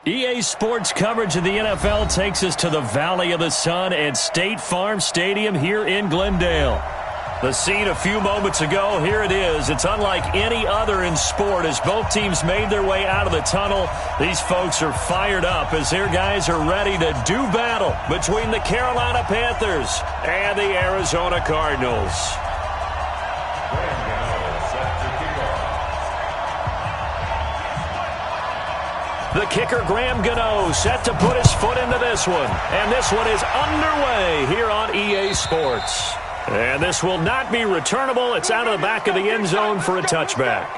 EA Sports coverage of the NFL takes us to the Valley of the Sun at State Farm Stadium here in Glendale. The scene a few moments ago, here it is. It's unlike any other in sport as both teams made their way out of the tunnel. These folks are fired up as their guys are ready to do battle between the Carolina Panthers and the Arizona Cardinals. The kicker, Graham Gano, set to put his foot into this one. And this one is underway here on EA Sports. And this will not be returnable. It's out of the back of the end zone for a touchback.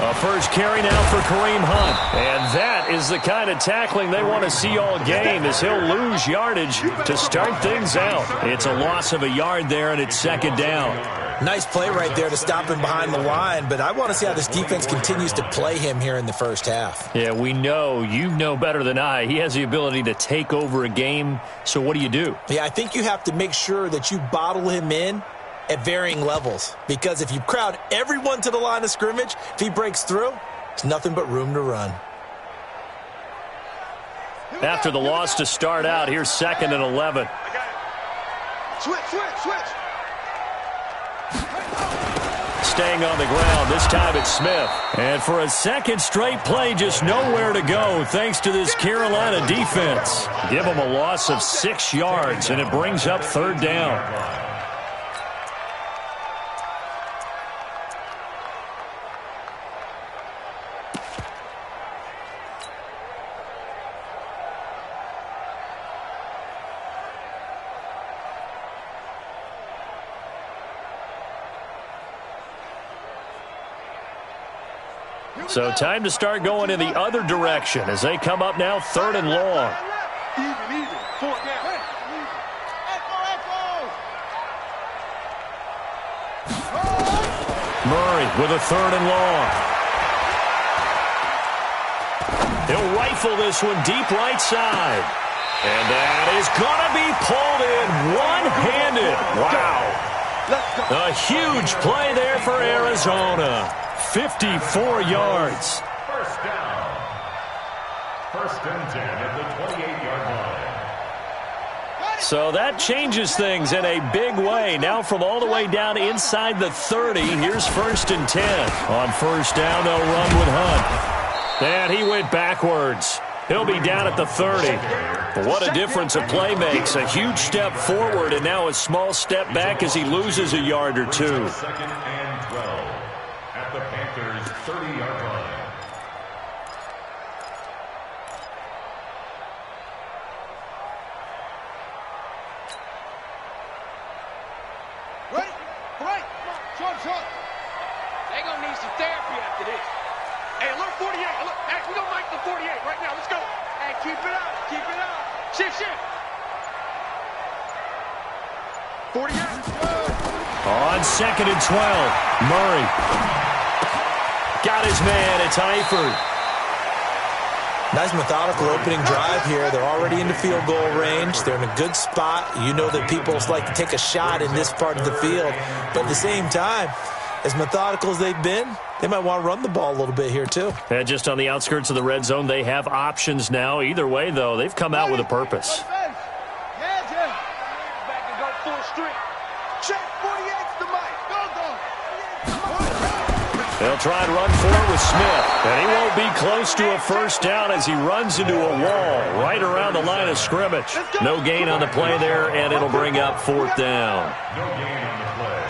A first carry now for Kareem Hunt. And that is the kind of tackling they want to see all game as he'll lose yardage to start things out. It's a loss of a yard there, and it's second down. Nice play right there to stop him behind the line, but I want to see how this defense continues to play him here in the first half. Yeah, we know. You know better than I. He has the ability to take over a game, so what do you do? Yeah, I think you have to make sure that you bottle him in at varying levels, because if you crowd everyone to the line of scrimmage, if he breaks through, there's nothing but room to run. After the loss to start out, here's 2nd and 11. Switch. Staying on the ground, this time it's Smith. And for a second straight play, just nowhere to go thanks to this Carolina defense. Give them a loss of 6 yards, and it brings up 3rd down. So time to start going in the other direction as they come up now 3rd and long. Even. 4th down. Murray with a 3rd and long. He'll rifle this one deep right side. And that is going to be pulled in one-handed. Wow. A huge play there for Arizona. 54 yards. First down. 1st and 10 at the 28-yard line. So that changes things in a big way. Now from all the way down inside the 30, here's 1st and 10. On 1st down, they'll run with Hunt. And he went backwards. He'll be down at the 30. What a difference a play makes. A huge step forward and now a small step back as he loses a yard or two. 2nd and 12. At the Panthers' 30-yard line. Ready? Right. Short. They're going to need some therapy after this. Hey, alert 48. Alert. Hey, we're going to mic the 48 right now. Let's go. Hey, keep it up. Shift. 48. On 2nd and 12, Murray. Got his man. It's Eifert. Nice methodical opening drive here. They're already into field goal range. They're in a good spot. You know that people like to take a shot in this part of the field. But at the same time, as methodical as they've been, they might want to run the ball a little bit here too. And just on the outskirts of the red zone, they have options now. Either way, though, they've come out with a purpose. Back and go full street. Check 48's the mic. Go. They'll try and run forward with Smith. And he won't be close to a first down as he runs into a wall right around the line of scrimmage. No gain on the play there, and it'll bring up 4th down. No gain on the play.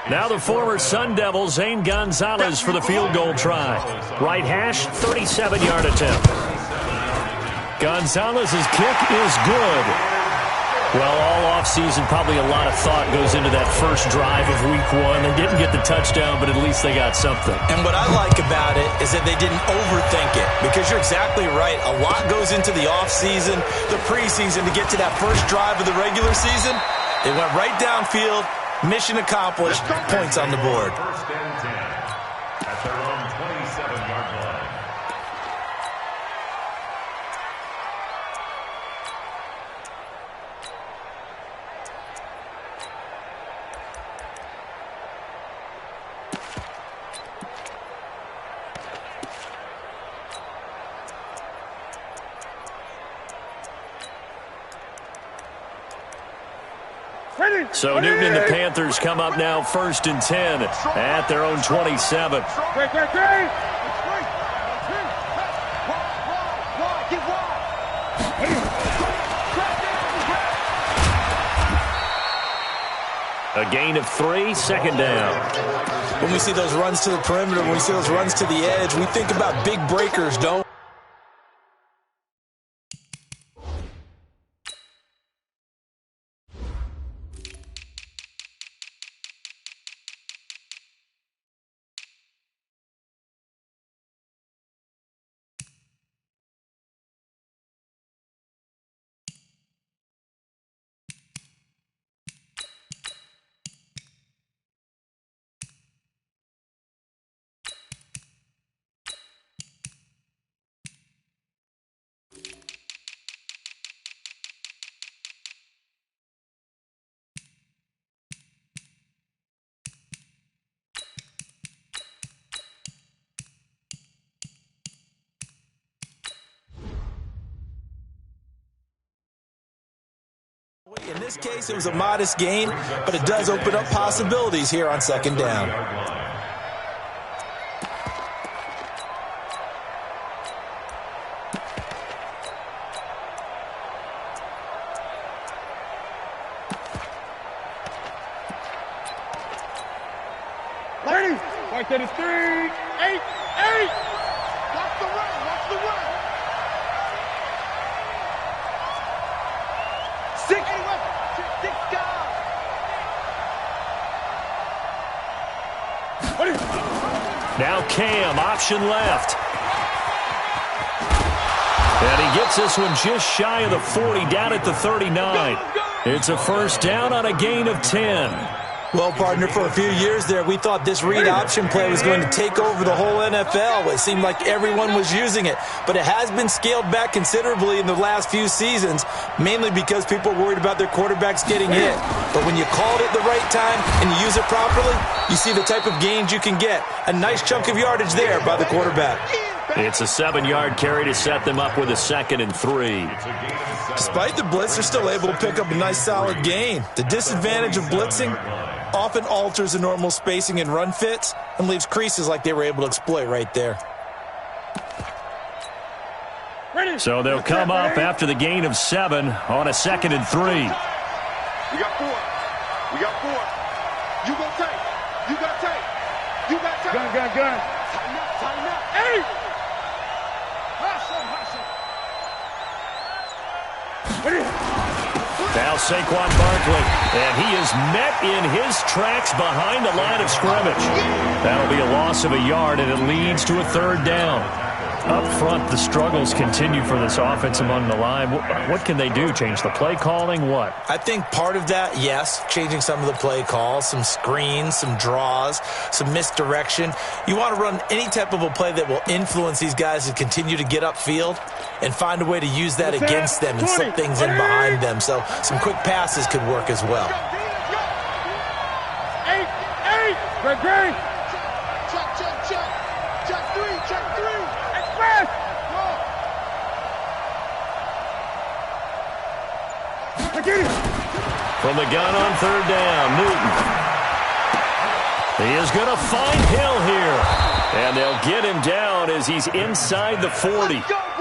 Now the former Sun Devil, Zane Gonzalez, for the field goal try. Right hash, 37-yard attempt. Gonzalez's kick is good. Well, all offseason, probably a lot of thought goes into that first drive of Week 1. They didn't get the touchdown, but at least they got something. And what I like about it is that they didn't overthink it, because you're exactly right. A lot goes into the offseason, the preseason, to get to that first drive of the regular season. They went right downfield, mission accomplished, points on the board. First and 10 at their own 27-yard line. So Newton and the Panthers come up now first and 10 at their own 27. A gain of 3, second down. When we see those runs to the perimeter, when we see those runs to the edge, we think about big breakers, don't we? In this case, it was a modest gain, but it does open up possibilities here on second down. Ladies, right there is 3, 8, 8. Watch the run, watch the run. 6 guys. Now Cam, option left. And he gets this one just shy of the 40, down at the 39. It's a first down on a gain of 10. Well, partner, for a few years there, we thought this read option play was going to take over the whole NFL. It seemed like everyone was using it, but it has been scaled back considerably in the last few seasons, mainly because people are worried about their quarterbacks getting hit. But when you call it at the right time and you use it properly, you see the type of gains you can get. A nice chunk of yardage there by the quarterback. It's a 7-yard carry to set them up with a 2nd and 3. Despite the blitz, they're still able to pick up a nice solid gain. The disadvantage of blitzing often alters the normal spacing and run fits and leaves creases like they were able to exploit right there. So they'll come up after the gain of 7 on a 2nd and 3. We got 4. We got 4. You go take. You got take. You got take. Gun. Tighten up, tighten up. 8. Now Saquon Barkley, and he is met in his tracks behind the line of scrimmage. That'll be a loss of a yard, and it leads to a 3rd down. Up front, the struggles continue for this offense among the line. What can they do? Change the play calling? What? I think part of that, yes, changing some of the play calls, some screens, some draws, some misdirection. You want to run any type of a play that will influence these guys to continue to get upfield and find a way to use that against them and slip things in behind them. So some quick passes could work as well. 8. Great. Check 3. Express. From the gun on 3rd down, Newton. He is going to find Hill here. And they'll get him down as he's inside the 40.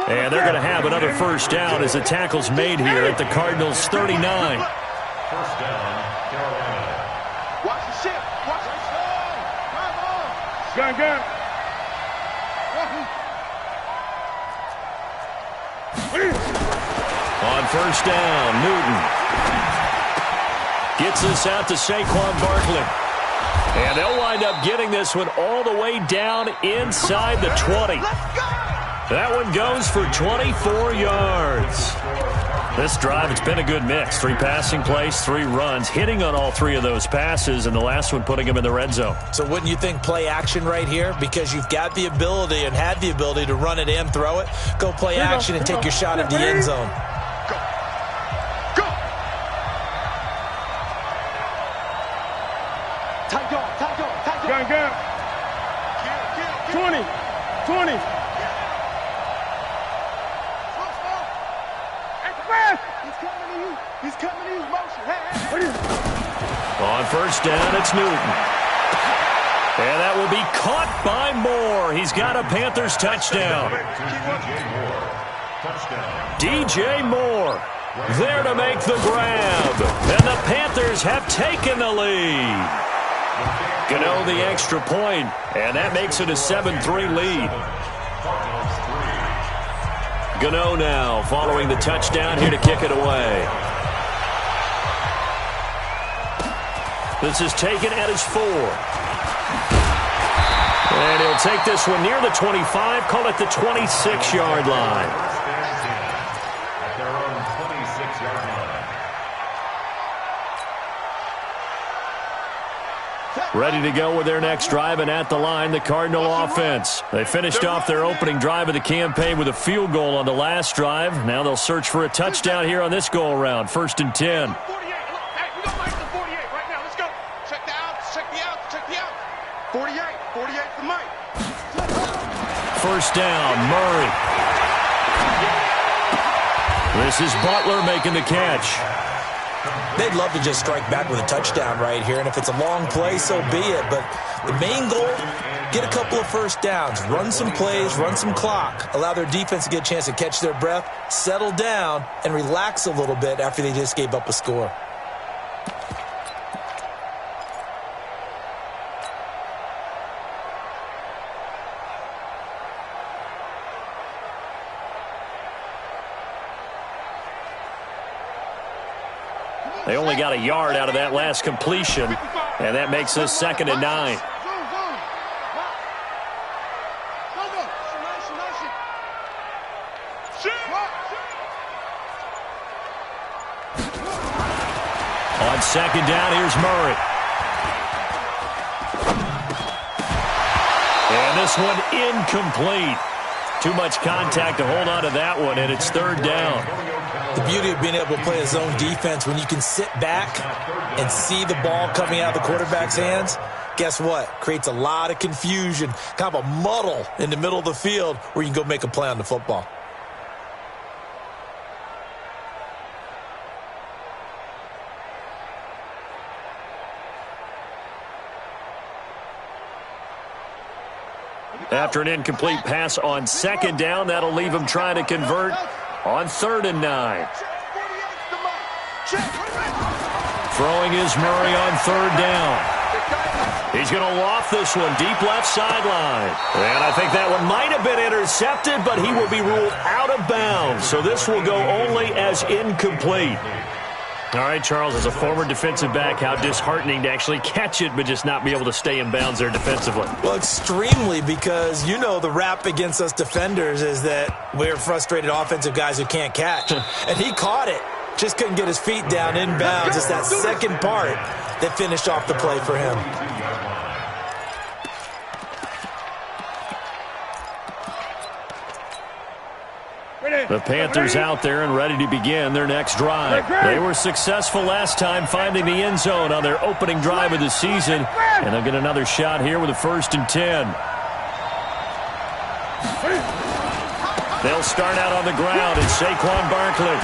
And they're going to have another first down as the tackle's made here at the Cardinals' 39. First down, Carolina. Watch the ship. Watch the gun. On on first down. Newton gets this out to Saquon Barkley. And they'll wind up getting this one all the way down inside the 20. That one goes for 24 yards. This drive, it's been a good mix. 3 passing plays, 3 runs, hitting on all 3 of those passes, and the last one putting them in the red zone. So wouldn't you think play action right here? Because you've got the ability and had the ability to run it and throw it. Go play action and take your shot at the end zone. Go. Go. Tight dog. Gun. 20. He's coming to you. Motion. Hey. On first down, it's Newton. And that will be caught by Moore. He's got a Panthers touchdown. DJ Moore there to make the grab. And the Panthers have taken the lead. Gano the extra point, and that makes it a 7-3 lead. Gano now following the touchdown here to kick it away. This is taken at his 4. And he'll take this one near the 25, call it the 26-yard line. At their own 26-yard line. Ready to go with their next drive, and at the line, the Cardinal offense. They finished off their opening drive of the campaign with a field goal on the last drive. Now they'll search for a touchdown here on this go-around. 1st and 10. 48 for Mike. First down, Murray. This is Butler making the catch. They'd love to just strike back with a touchdown right here, and if it's a long play, so be it. But the main goal, get a couple of first downs, run some plays, run some clock, allow their defense to get a chance to catch their breath, settle down, and relax a little bit after they just gave up a score. They only got a yard out of that last completion, and that makes this 2nd and 9. On 2nd down, here's Murray. And this one incomplete. Too much contact to hold on to that one, and it's 3rd down. The beauty of being able to play a zone defense, when you can sit back and see the ball coming out of the quarterback's hands, guess what? Creates a lot of confusion, kind of a muddle in the middle of the field where you can go make a play on the football. After an incomplete pass on 2nd down, that'll leave him trying to convert on 3rd and 9. Throwing is Murray on 3rd down. He's going to loft this one deep left sideline. And I think that one might have been intercepted, but he will be ruled out of bounds. So this will go only as incomplete. All right, Charles, as a former defensive back, how disheartening to actually catch it but just not be able to stay in bounds there defensively. Well, extremely, because you know the rap against us defenders is that we're frustrated offensive guys who can't catch. And he caught it, just couldn't get his feet down in bounds. It's that second part that finished off the play for him. The Panthers out there and ready to begin their next drive. They were successful last time finding the end zone on their opening drive of the season, and they'll get another shot here with a 1st and 10. They'll start out on the ground. It's Saquon Barkley.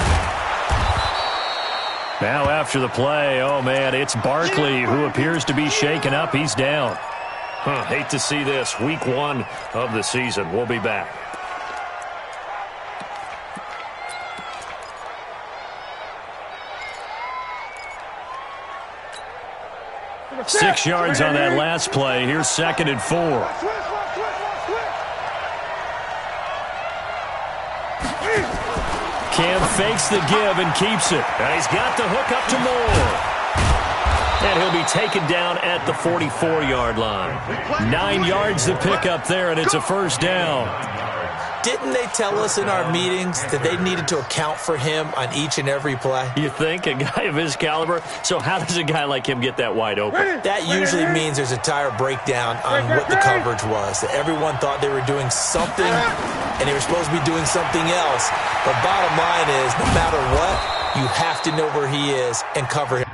Now after the play, oh man, it's Barkley who appears to be shaken up. He's down. Hate to see this. Week 1 of the season. We'll be back. 6 yards on that last play. Here's 2nd and 4. Cam fakes the give and keeps it. And he's got the hook up to Moore. And he'll be taken down at the 44-yard line. 9 yards to pick up there, and it's a first down. Didn't they tell us in our meetings that they needed to account for him on each and every play? You think? A guy of his caliber? So how does a guy like him get that wide open? That usually means there's a tire breakdown on what the coverage was. That everyone thought they were doing something, and they were supposed to be doing something else. But bottom line is, no matter what, you have to know where he is and cover him.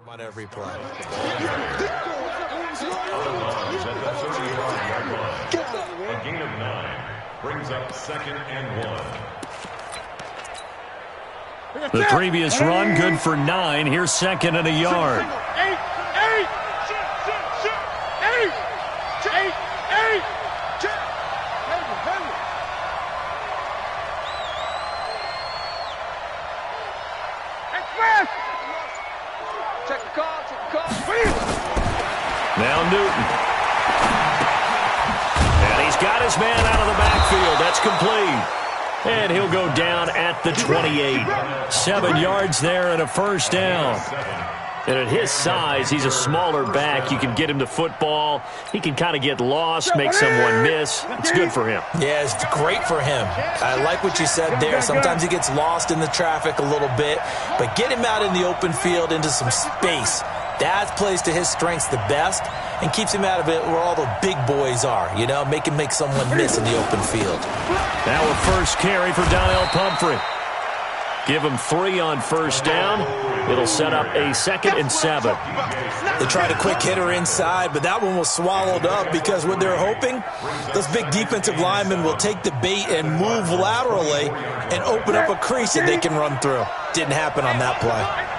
On every play. A gain of 9 brings up 2nd and 1. The previous run good for 9. Here's 2nd and a yard. Now Newton. And he's got his man out of the backfield. That's complete. And he'll go down at the 28. 7 yards there and a first down. And at his size, he's a smaller back. You can get him to football. He can kind of get lost, make someone miss. It's good for him. Yeah, it's great for him. I like what you said there. Sometimes he gets lost in the traffic a little bit. But get him out in the open field into some space. That plays to his strengths the best and keeps him out of it where all the big boys are, you know, make him make someone miss in the open field. Now a first carry for Donnell Pumphrey. Give him 3 on first down. It'll set up a 2nd and 7. They tried a quick hitter inside, but that one was swallowed up because what they're hoping, those big defensive linemen will take the bait and move laterally and open up a crease that they can run through. Didn't happen on that play.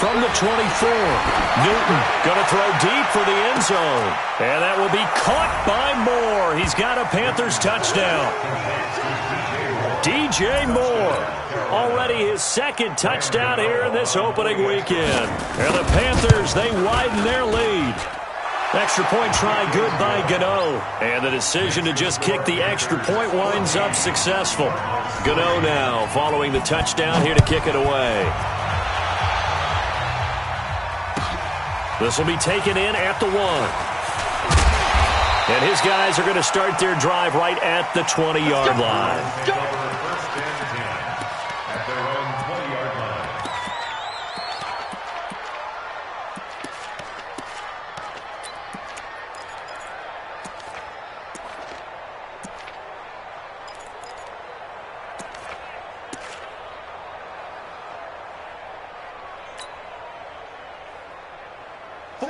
From the 24, Newton going to throw deep for the end zone. And that will be caught by Moore. He's got a Panthers touchdown. DJ Moore, already his 2nd touchdown here in this opening weekend. And the Panthers, they widen their lead. Extra point try good by Gano. And the decision to just kick the extra point winds up successful. Gano now following the touchdown here to kick it away. This will be taken in at the 1. And his guys are going to start their drive right at the 20-yard line. At their own 20-yard line.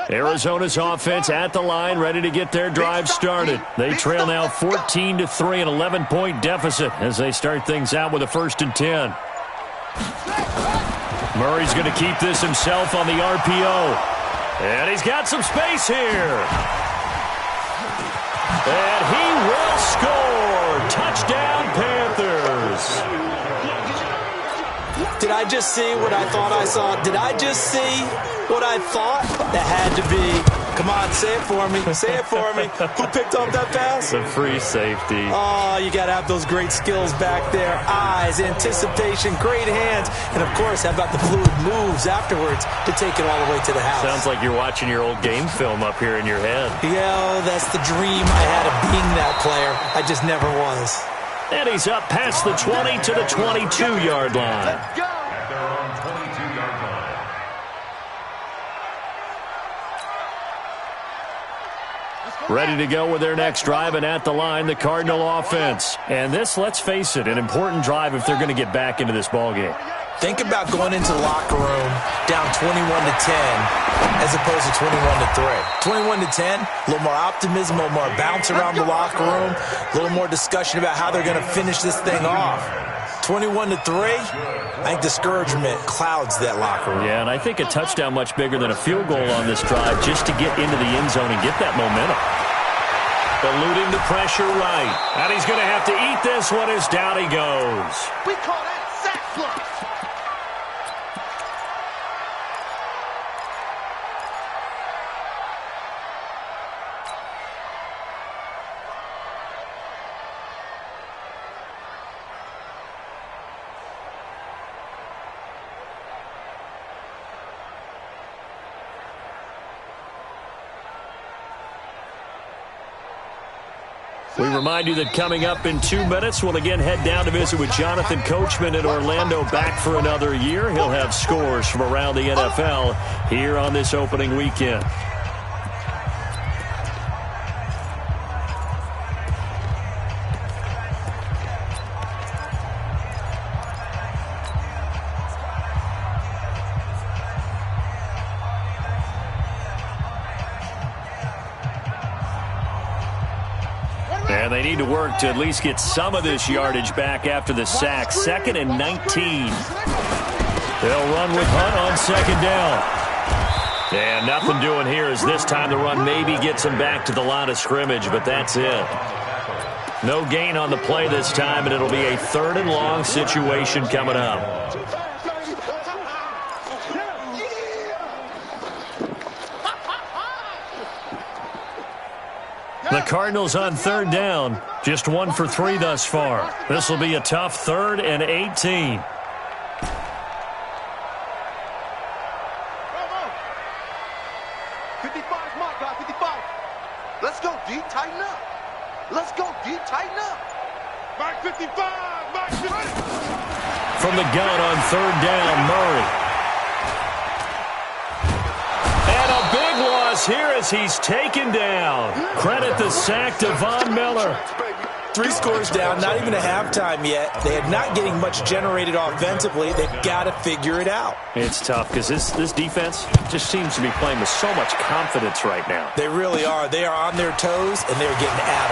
Arizona's offense at the line, ready to get their drive started. They trail now 14-3, an 11-point deficit as they start things out with a 1st and 10. Murray's going to keep this himself on the RPO. And he's got some space here. And he will score. Touchdown, Panthers. Did I just see what I thought I saw? Did I just see what I thought? That had to be. Come on, say it for me. Say it for me. Who picked up that pass? The free safety. Oh, you got to have those great skills back there. Eyes, anticipation, great hands. And, of course, how about the fluid moves afterwards to take it all the way to the house? Sounds like you're watching your old game film up here in your head. Yeah, that's the dream I had of being that player. I just never was. And he's up past the 20 to the 22-yard line. At their own 22-yard line. Ready to go with their next drive, and at the line, the Cardinal offense. And this, let's face it, an important drive if they're going to get back into this ballgame. Think about going into the locker room down 21-10 as opposed to 21-3. 21-10, a little more optimism, a little more bounce around the locker room, a little more discussion about how they're going to finish this thing off. 21-3. I think discouragement clouds that locker room. Yeah, and I think a touchdown much bigger than a field goal on this drive just to get into the end zone and get that momentum. Eluding the pressure right. And he's going to have to eat this one as down he goes. We call that sack flush. We remind you that coming up in 2 minutes, we'll again head down to visit with Jonathan Coachman in Orlando, back for another year. He'll have scores from around the NFL here on this opening weekend. And they need to work to at least get some of this yardage back after the sack. 2nd and 19. They'll run with Hunt on 2nd down. And nothing doing here as this time the run maybe gets them back to the line of scrimmage, but that's it. No gain on the play this time, and it'll be a 3rd and long situation coming up. The Cardinals on 3rd down, just 1 for 3 thus far. This will be a tough 3rd and 18. Let's go, D. Tighten up. Let's go, D. Tighten up. Back 55. Back 50. From the gun on 3rd down, Murray. And a big loss here as he's taken down. Credit the sack to Von Miller. 3 scores down, not even a halftime yet. They are not getting much generated offensively. They've got to figure it out. It's tough because this defense just seems to be playing with so much confidence right now. They really are. They are on their toes, and they're getting at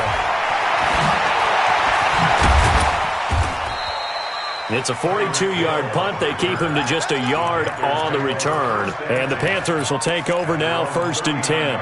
them. It's a 42-yard punt. They keep him to just a yard on the return. And the Panthers will take over now, 1st and 10.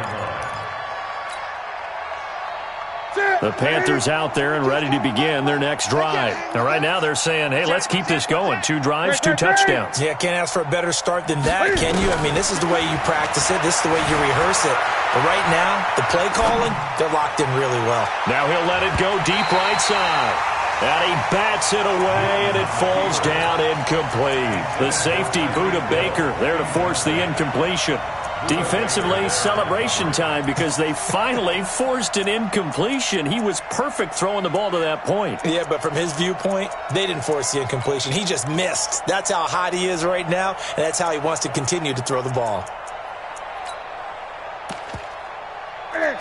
The Panthers out there and ready to begin their next drive. Now, right now they're saying, hey, let's keep this going. 2 drives, 2 touchdowns. Yeah, can't ask for a better start than that, can you? I mean, this is the way you practice it. This is the way you rehearse it. But right now, the play calling, they're locked in really well. Now he'll let it go deep right side. And he bats it away, and it falls down incomplete. The safety, Buda Baker, there to force the incompletion. Defensively, celebration time because they finally forced an incompletion. He was perfect throwing the ball to that point. Yeah, but from his viewpoint, they didn't force the incompletion. He just missed. That's how hot he is right now, and that's how he wants to continue to throw the ball.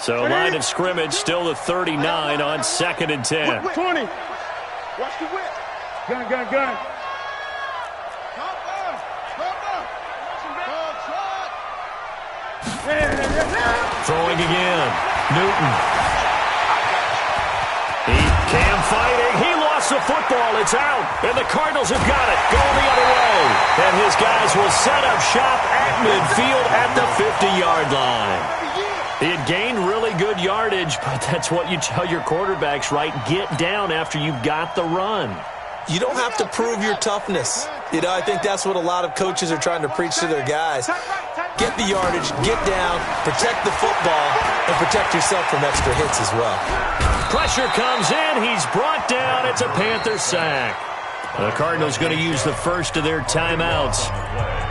So line of scrimmage still the 39 on 2nd and 10. 20. Watch the whip. Gun. Throwing again. Newton. Cam fighting. He lost the football. It's out. And the Cardinals have got it. Going the other way. And his guys will set up shop at midfield at the 50-yard line. He had gained really good yardage, but that's what you tell your quarterbacks, right? Get down after you've got the run. You don't have to prove your toughness. You know, I think that's what a lot of coaches are trying to preach to their guys. Get the yardage, get down, protect the football, and protect yourself from extra hits as well. Pressure comes in. He's brought down. It's a Panther sack. The Cardinals going to use the first of their timeouts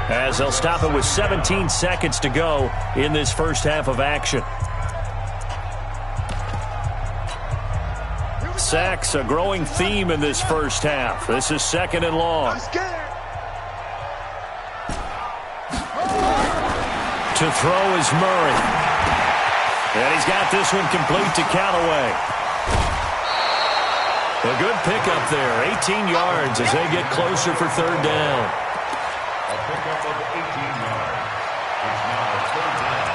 as they'll stop it with 17 seconds to go in this first half of action. Sacks, a growing theme in this first half. This is 2nd and long. To throw is Murray. And he's got this one complete to Callaway. A good pickup there, 18 yards as they get closer for 3rd down. A pickup of 18 yards. It's now 3rd down.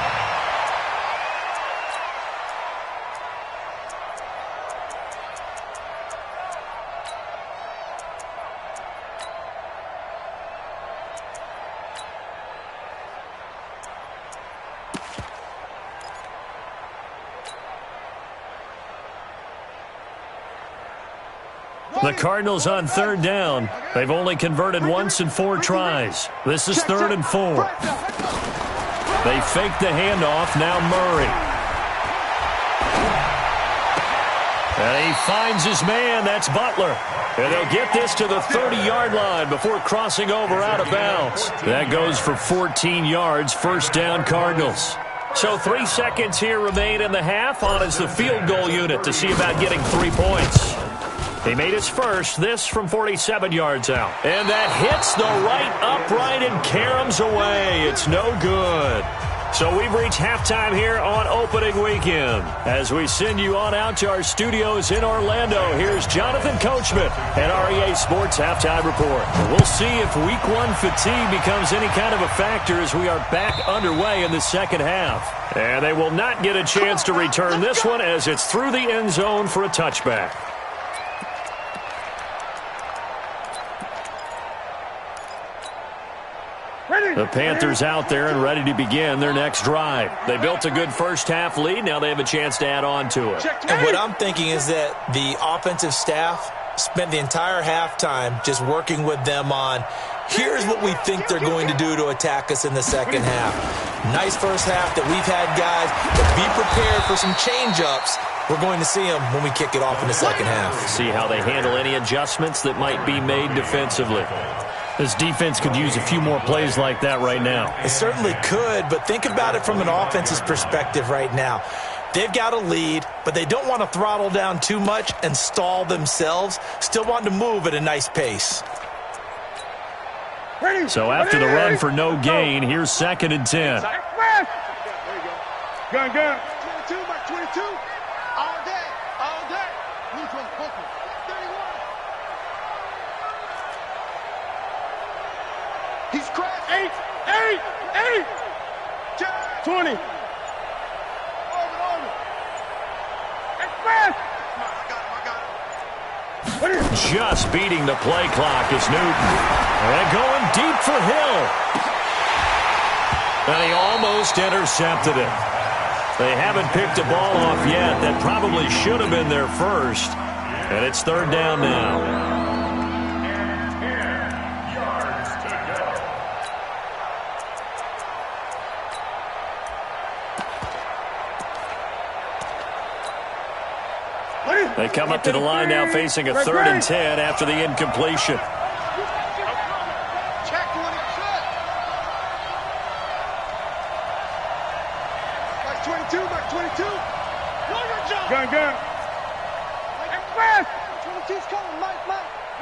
The Cardinals on third down. They've only converted once in 4 tries. This is 3rd and 4. They fake the handoff. Now Murray. And he finds his man. That's Butler. And they'll get this to the 30-yard line before crossing over out of bounds. That goes for 14 yards. First down, Cardinals. So 3 seconds here remain in the half. On is the field goal unit to see about getting 3 points. He made his first, this from 47 yards out. And that hits the right upright and caroms away. It's no good. So we've reached halftime here on opening weekend. As we send you on out to our studios in Orlando, here's Jonathan Coachman and REA Sports Halftime Report. We'll see if Week 1 fatigue becomes any kind of a factor as we are back underway in the second half. And they will not get a chance to return this one as it's through the end zone for a touchback. The Panthers out there and ready to begin their next drive. They built a good first-half lead. Now they have a chance to add on to it. And what I'm thinking is that the offensive staff spent the entire halftime just working with them on, here's what we think they're going to do to attack us in the second half. Nice first half that we've had, guys, but be prepared for some change-ups. We're going to see them when we kick it off in the second half. See how they handle any adjustments that might be made defensively. This defense could use a few more plays like that right now. It certainly could, but think about it from an offense's perspective right now. They've got a lead, but they don't want to throttle down too much and stall themselves. Still want to move at a nice pace. So after the run for no gain, here's 2nd and 10. Gun. 22 by 22. All day. Neutral, Booker. 31. He's crashed. 8. 20. Over. Express. I got him. Just beating the play clock is Newton. And going deep for Hill. And he almost intercepted it. They haven't picked a ball off yet. That probably should have been their first. And it's 3rd down now. They come up to the line now facing a 3rd and 10 after the incompletion. Check when it should. Back 22. Gun. Express. 22's coming, Mike.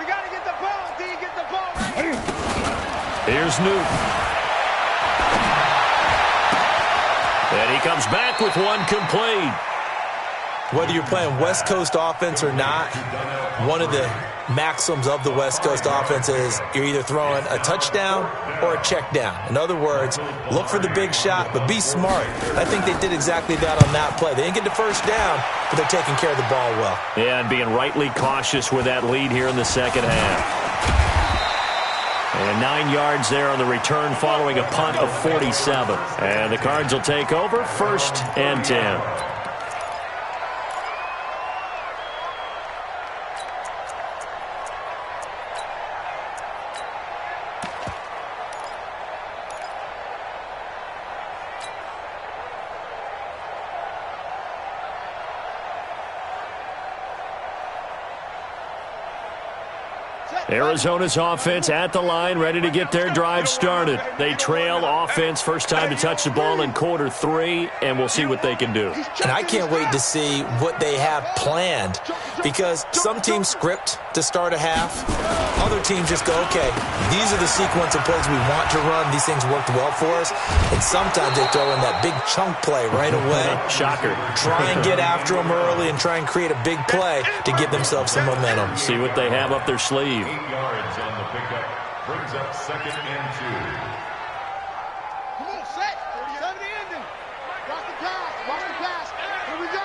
We got to get the ball. D, get the ball right. Here's Newton. And he comes back with one complete. Whether you're playing West Coast offense or not, one of the maxims of the West Coast offense is you're either throwing a touchdown or a check down. In other words, look for the big shot, but be smart. I think they did exactly that on that play. They didn't get the first down, but they're taking care of the ball well. Yeah, and being rightly cautious with that lead here in the second half. And 9 yards there on the return following a punt of 47. And the Cards will take over 1st and 10. Arizona's offense at the line, ready to get their drive started. They trail offense, first time to touch the ball in quarter 3, and we'll see what they can do. And I can't wait to see what they have planned, because some teams script to start a half. Other teams just go, okay, these are the sequence of plays we want to run. These things worked well for us. And sometimes they throw in that big chunk play right away. Shocker. Try and get after them early and try and create a big play to give themselves some momentum. See what they have up their sleeve. 8 yards on the pickup. Brings up 2nd and 2. Come on, set. 37 to end him. Watch the pass. Here we go.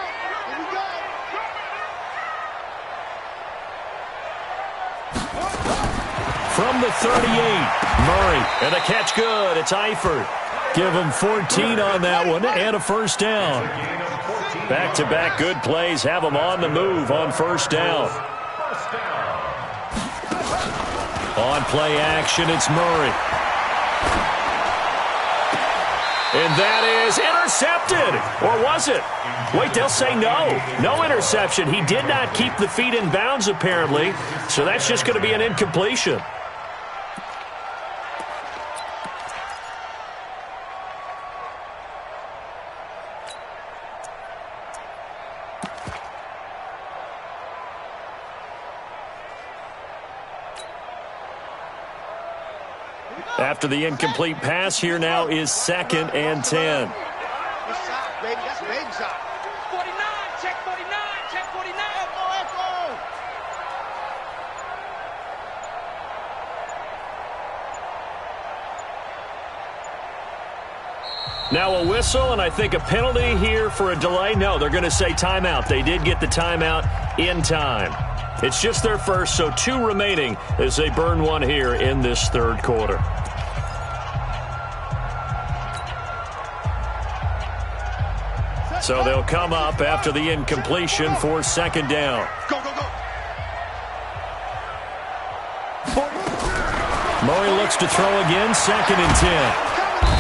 From the 38, Murray. And a catch good. It's Eifert. Give him 14 on that one and a first down. Back-to-back good plays have them on the move on first down. First down. On play action, it's Murray. And that is intercepted. Or was it? Wait, they'll say no. No interception. He did not keep the feet in bounds, apparently. So that's just going to be an incompletion. After the incomplete pass, here now is 2nd and 10. Good side, baby. That's baby side. 49, check 49, check 49. Echo. Now a whistle, and I think a penalty here for a delay. No, they're going to say timeout. They did get the timeout in time. It's just their first, so 2 remaining as they burn one here in this 3rd quarter. So they'll come up after the incompletion for 2nd down. Go. Murray looks to throw again, 2nd and 10.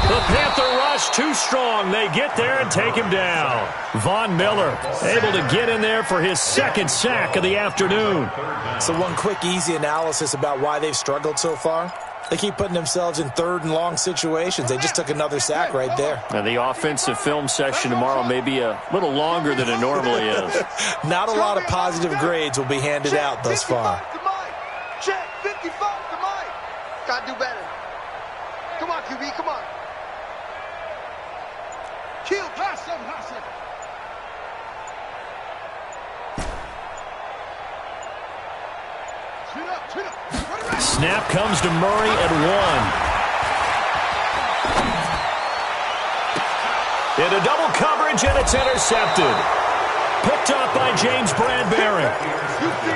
The Panther rush too strong. They get there and take him down. Von Miller able to get in there for his 2nd sack of the afternoon. So one quick, easy analysis about why they've struggled so far. They keep putting themselves in 3rd and long situations. They just took another sack right there. Now the offensive film session tomorrow may be a little longer than it normally is. Not a lot of positive grades will be handed out thus far. Check 55 to Mike. Gotta do better. Come on, QB, come on. Kill, pass him. Chin up. Snap comes to Murray at 1. Into double coverage, and it's intercepted. Picked up by James Bradbury.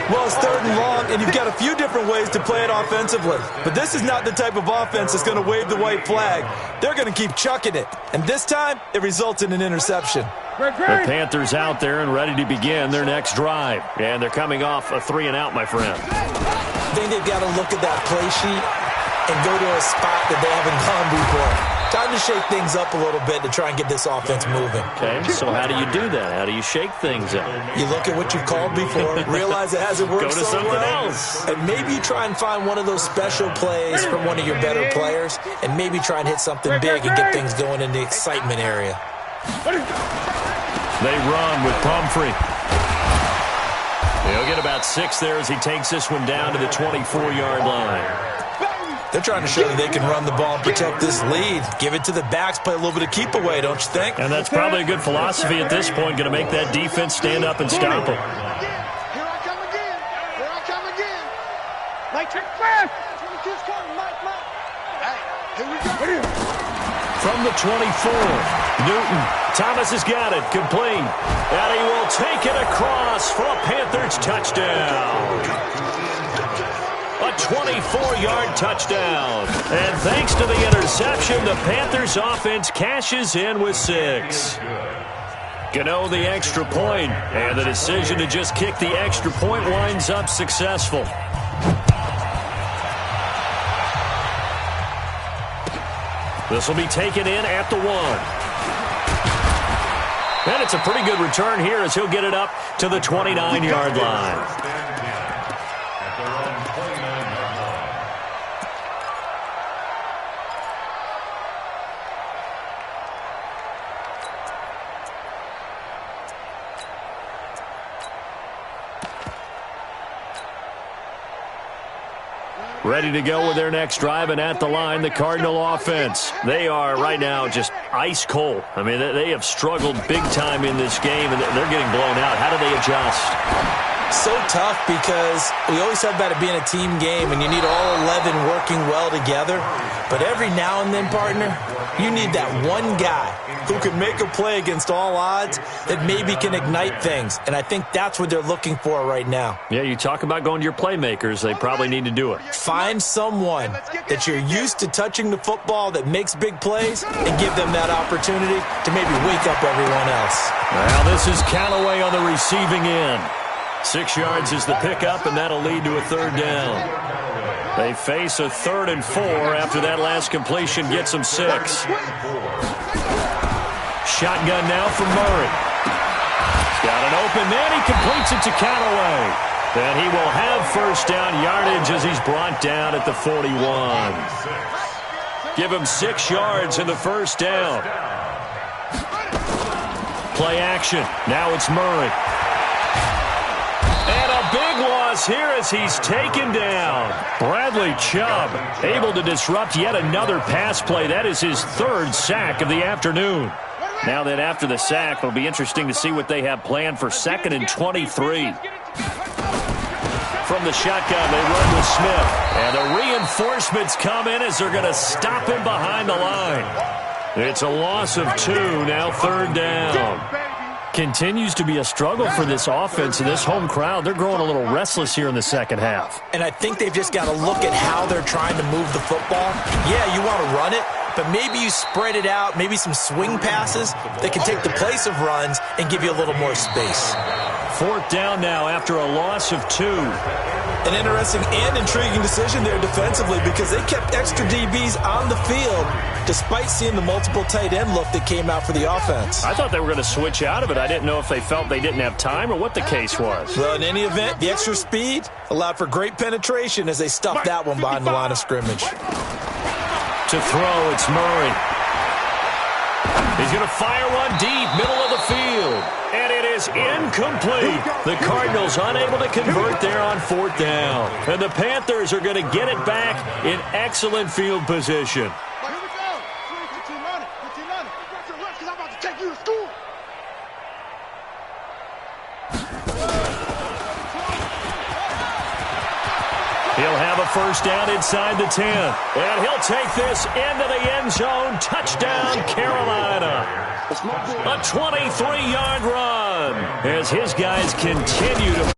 Well, it's 3rd and long, and you've got a few different ways to play it offensively. But this is not the type of offense that's going to wave the white flag. They're going to keep chucking it. And this time, it results in an interception. The Panthers out there and ready to begin their next drive. And they're coming off a 3-and-out, my friend. I think they've got to look at that play sheet and go to a spot that they haven't gone before. Time to shake things up a little bit to try and get this offense moving. Okay, so how do you do that? How do you shake things up? You look at what you've called before, realize it hasn't worked Go to so something well, else. and maybe you try and find one of those special plays from one of your better players, and maybe try and hit something big and get things going in the excitement area. They run with Pumphrey. He'll get about 6 there as he takes this one down to the 24-yard line. They're trying to show that they can run the ball and protect this lead. Give it to the backs, play a little bit of keep away, don't you think? And that's probably a good philosophy at this point, going to make that defense stand up and stop them. Here I come again. Mike, check fast. Mike. Hey, here we go. From the 24, Newton. Thomas has got it, complete. And he will take it across for a Panthers touchdown. A 24-yard touchdown. And thanks to the interception, the Panthers offense cashes in with 6. Gano the extra point, and the decision to just kick the extra point winds up successful. This will be taken in at the 1. And it's a pretty good return here as he'll get it up to the 29-yard line. Ready to go with their next drive, and at the line, the Cardinal offense. They are right now just ice cold. I mean, they have struggled big time in this game, and they're getting blown out. How do they adjust? So tough because we always talk about it being a team game, and you need all 11 working well together. But every now and then, partner, you need that one guy who can make a play against all odds that maybe can ignite things. And I think that's what they're looking for right now. Yeah, you talk about going to your playmakers. They probably need to do it. Find someone that you're used to touching the football that makes big plays and give them that opportunity to maybe wake up everyone else. Well, this is Callaway on the receiving end. 6 yards is the pickup, and that'll lead to a 3rd down. They face a 3rd and 4 after that last completion gets them 6. Shotgun now for Murray. He's got an open man. He completes it to Callaway. And he will have first down yardage as he's brought down at the 41. Give him 6 yards in the first down. Play action. Now it's Murray. And a big loss here as he's taken down. Bradley Chubb able to disrupt yet another pass play. That is his 3rd sack of the afternoon. Now that after the sack, it'll be interesting to see what they have planned for 2nd and 23. From the shotgun, they run with Smith. And the reinforcements come in as they're going to stop him behind the line. It's a loss of 2, now 3rd down. Continues to be a struggle for this offense and this home crowd. They're growing a little restless here in the second half. And I think they've just got to look at how they're trying to move the football. Yeah, you want to run it, but maybe you spread it out, maybe some swing passes that can take the place of runs and give you a little more space. 4th down now after a loss of 2. An interesting and intriguing decision there defensively because they kept extra DBs on the field despite seeing the multiple tight end look that came out for the offense. I thought they were going to switch out of it. I didn't know if they felt they didn't have time or what the case was. Well, in any event, the extra speed allowed for great penetration as they stuffed that one behind the line of scrimmage. To throw, it's Murray. He's going to fire one deep, middle of the field. And it is incomplete. The Cardinals unable to convert there on 4th down. And the Panthers are going to get it back in excellent field position. He'll have a first down inside the 10. And he'll take this into the end zone. Touchdown, Carolina. A 23-yard run as his guys continue to